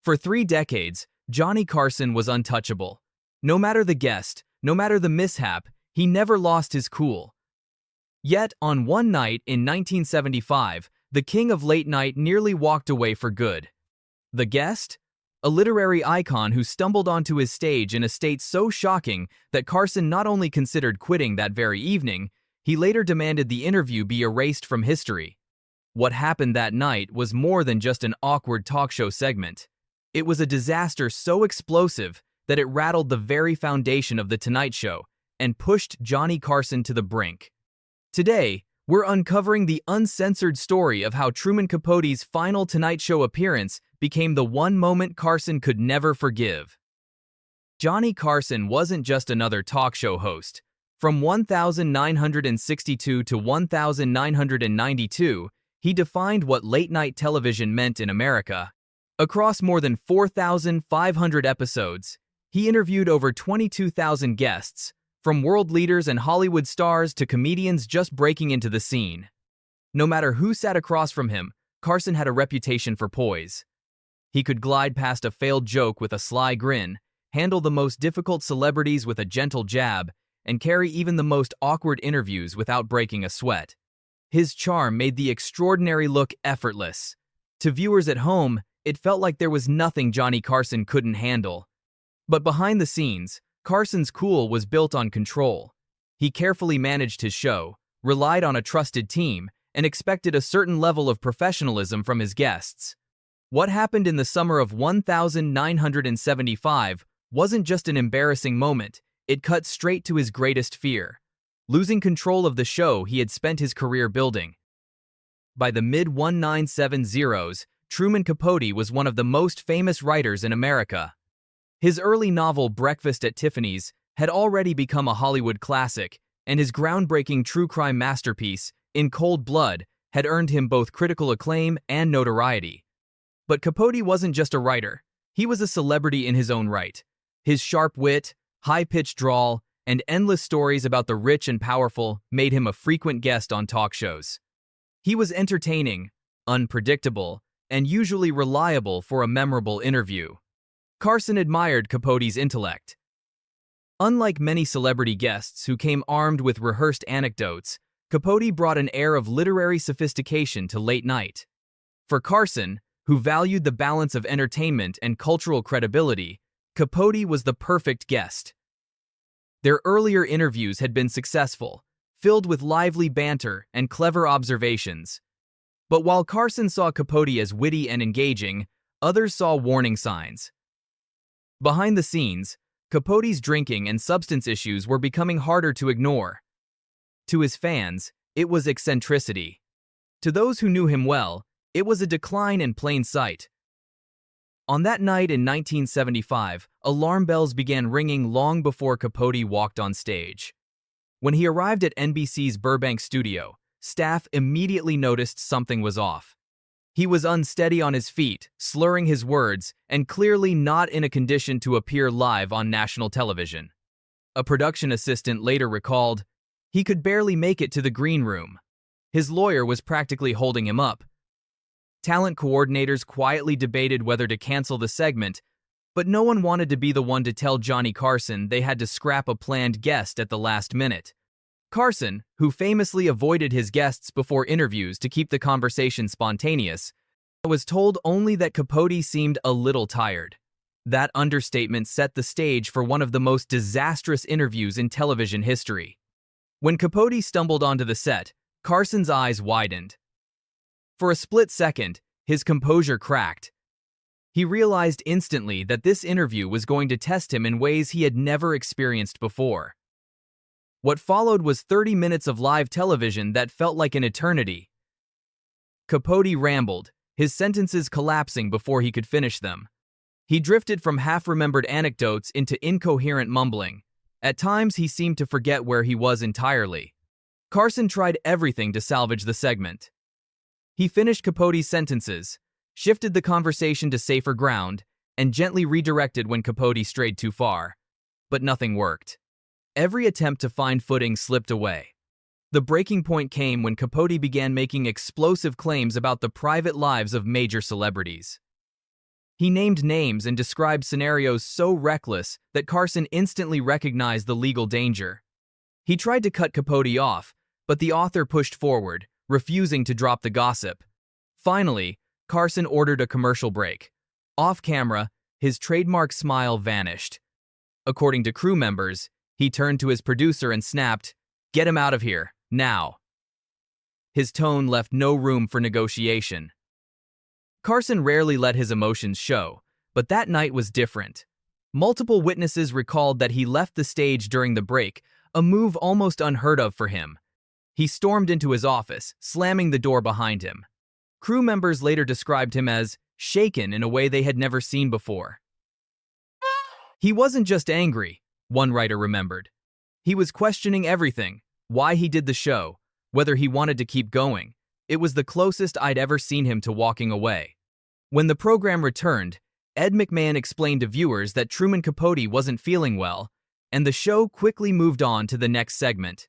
For 3 decades, Johnny Carson was untouchable. No matter the guest, no matter the mishap, he never lost his cool. Yet, on one night in 1975, the king of late night nearly walked away for good. The guest? A literary icon who stumbled onto his stage in a state so shocking that Carson not only considered quitting that very evening, he later demanded the interview be erased from history. What happened that night was more than just an awkward talk show segment. It was a disaster so explosive that it rattled the very foundation of The Tonight Show and pushed Johnny Carson to the brink. Today, we're uncovering the uncensored story of how Truman Capote's final Tonight Show appearance became the one moment Carson could never forgive. Johnny Carson wasn't just another talk show host. From 1962 to 1992, he defined what late-night television meant in America. Across more than 4,500 episodes, he interviewed over 22,000 guests, from world leaders and Hollywood stars to comedians just breaking into the scene. No matter who sat across from him, Carson had a reputation for poise. He could glide past a failed joke with a sly grin, handle the most difficult celebrities with a gentle jab, and carry even the most awkward interviews without breaking a sweat. His charm made the extraordinary look effortless. To viewers at home, it felt like there was nothing Johnny Carson couldn't handle. But behind the scenes, Carson's cool was built on control. He carefully managed his show, relied on a trusted team, and expected a certain level of professionalism from his guests. What happened in the summer of 1975 wasn't just an embarrassing moment, it cut straight to his greatest fear: losing control of the show he had spent his career building. By the mid-1970s, Truman Capote was one of the most famous writers in America. His early novel Breakfast at Tiffany's had already become a Hollywood classic, and his groundbreaking true crime masterpiece, In Cold Blood, had earned him both critical acclaim and notoriety. But Capote wasn't just a writer, he was a celebrity in his own right. His sharp wit, high-pitched drawl, and endless stories about the rich and powerful made him a frequent guest on talk shows. He was entertaining, unpredictable, and usually reliable for a memorable interview. Carson admired Capote's intellect. Unlike many celebrity guests who came armed with rehearsed anecdotes, Capote brought an air of literary sophistication to late night. For Carson, who valued the balance of entertainment and cultural credibility, Capote was the perfect guest. Their earlier interviews had been successful, filled with lively banter and clever observations. But while Carson saw Capote as witty and engaging, others saw warning signs. Behind the scenes, Capote's drinking and substance issues were becoming harder to ignore. To his fans, it was eccentricity. To those who knew him well, it was a decline in plain sight. On that night in 1975, alarm bells began ringing long before Capote walked on stage. When he arrived at NBC's Burbank studio, staff immediately noticed something was off. He was unsteady on his feet, slurring his words, and clearly not in a condition to appear live on national television. A production assistant later recalled, he could barely make it to the green room. His lawyer was practically holding him up. Talent coordinators quietly debated whether to cancel the segment, but no one wanted to be the one to tell Johnny Carson they had to scrap a planned guest at the last minute. Carson, who famously avoided his guests before interviews to keep the conversation spontaneous, was told only that Capote seemed a little tired. That understatement set the stage for one of the most disastrous interviews in television history. When Capote stumbled onto the set, Carson's eyes widened. For a split second, his composure cracked. He realized instantly that this interview was going to test him in ways he had never experienced before. What followed was 30 minutes of live television that felt like an eternity. Capote rambled, his sentences collapsing before he could finish them. He drifted from half-remembered anecdotes into incoherent mumbling. At times, he seemed to forget where he was entirely. Carson tried everything to salvage the segment. He finished Capote's sentences, shifted the conversation to safer ground, and gently redirected when Capote strayed too far. But nothing worked. Every attempt to find footing slipped away. The breaking point came when Capote began making explosive claims about the private lives of major celebrities. He named names and described scenarios so reckless that Carson instantly recognized the legal danger. He tried to cut Capote off, but the author pushed forward, refusing to drop the gossip. Finally, Carson ordered a commercial break. Off camera, his trademark smile vanished. According to crew members, he turned to his producer and snapped, "Get him out of here, now." His tone left no room for negotiation. Carson rarely let his emotions show, but that night was different. Multiple witnesses recalled that he left the stage during the break, a move almost unheard of for him. He stormed into his office, slamming the door behind him. Crew members later described him as shaken in a way they had never seen before. He wasn't just angry, one writer remembered. He was questioning everything, why he did the show, whether he wanted to keep going. It was the closest I'd ever seen him to walking away. When the program returned, Ed McMahon explained to viewers that Truman Capote wasn't feeling well, and the show quickly moved on to the next segment.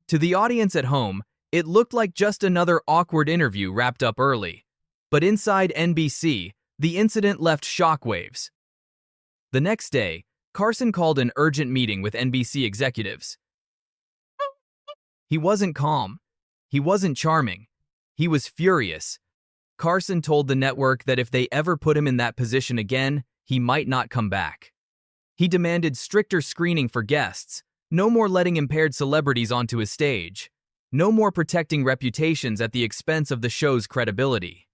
To the audience at home, it looked like just another awkward interview wrapped up early. But inside NBC, the incident left shockwaves. The next day, Carson called an urgent meeting with NBC executives. He wasn't calm. He wasn't charming. He was furious. Carson told the network that if they ever put him in that position again, he might not come back. He demanded stricter screening for guests, no more letting impaired celebrities onto his stage, no more protecting reputations at the expense of the show's credibility.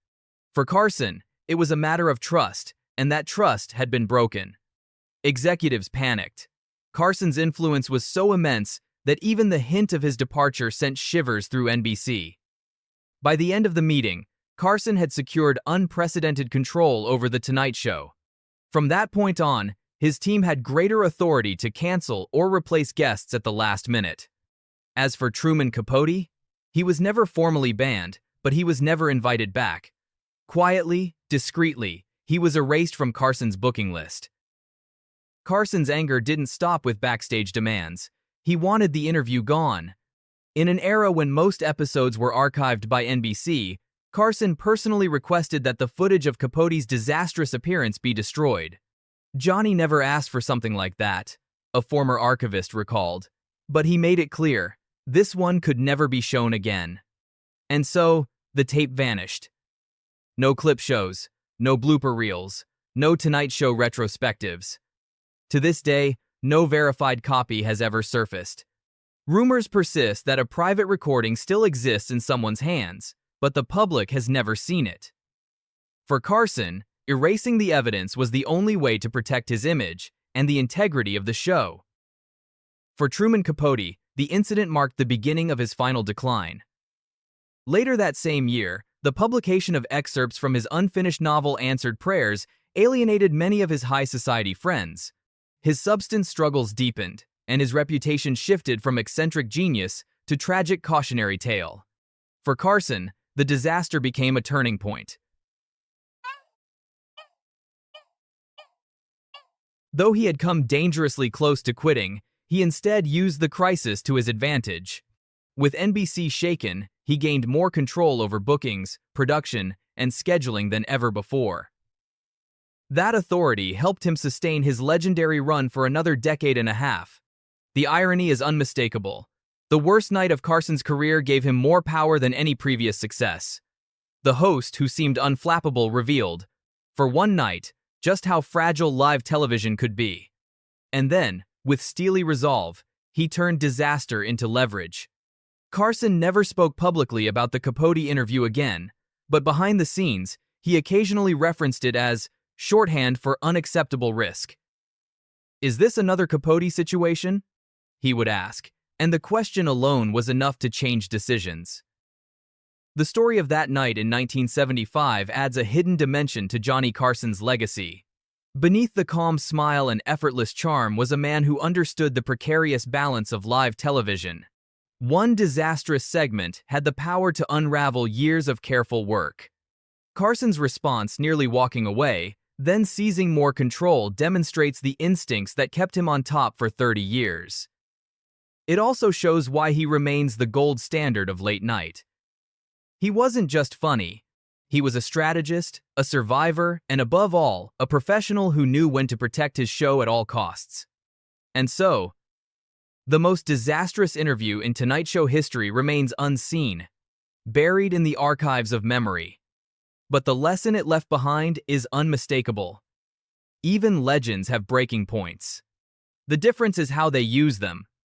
For Carson, it was a matter of trust, and that trust had been broken. Executives panicked. Carson's influence was so immense that even the hint of his departure sent shivers through NBC. By the end of the meeting, Carson had secured unprecedented control over The Tonight Show. From that point on, his team had greater authority to cancel or replace guests at the last minute. As for Truman Capote, he was never formally banned, but he was never invited back. Quietly, discreetly, he was erased from Carson's booking list. Carson's anger didn't stop with backstage demands. He wanted the interview gone. In an era when most episodes were archived by NBC, Carson personally requested that the footage of Capote's disastrous appearance be destroyed. "Johnny never asked for something like that," a former archivist recalled. But he made it clear, this one could never be shown again. And so, the tape vanished. No clip shows, no blooper reels, no Tonight Show retrospectives. To this day, no verified copy has ever surfaced. Rumors persist that a private recording still exists in someone's hands, but the public has never seen it. For Carson, erasing the evidence was the only way to protect his image and the integrity of the show. For Truman Capote, the incident marked the beginning of his final decline. Later that same year, the publication of excerpts from his unfinished novel Answered Prayers alienated many of his high society friends. His substance struggles deepened, and his reputation shifted from eccentric genius to tragic cautionary tale. For Carson, the disaster became a turning point. Though he had come dangerously close to quitting, he instead used the crisis to his advantage. With NBC shaken, he gained more control over bookings, production, and scheduling than ever before. That authority helped him sustain his legendary run for another decade and a half. The irony is unmistakable. The worst night of Carson's career gave him more power than any previous success. The host, who seemed unflappable, revealed, for one night, just how fragile live television could be. And then, with steely resolve, he turned disaster into leverage. Carson never spoke publicly about the Capote interview again, but behind the scenes, he occasionally referenced it as shorthand for unacceptable risk. "Is this another Capote situation?" he would ask, and the question alone was enough to change decisions. The story of that night in 1975 adds a hidden dimension to Johnny Carson's legacy. Beneath the calm smile and effortless charm was a man who understood the precarious balance of live television. One disastrous segment had the power to unravel years of careful work. Carson's response, nearly walking away, then seizing more control, demonstrates the instincts that kept him on top for 30 years. It also shows why he remains the gold standard of late night. He wasn't just funny. He was a strategist, a survivor, and above all, a professional who knew when to protect his show at all costs. And so, the most disastrous interview in Tonight Show history remains unseen, buried in the archives of memory. But the lesson it left behind is unmistakable. Even legends have breaking points. The difference is how they use them.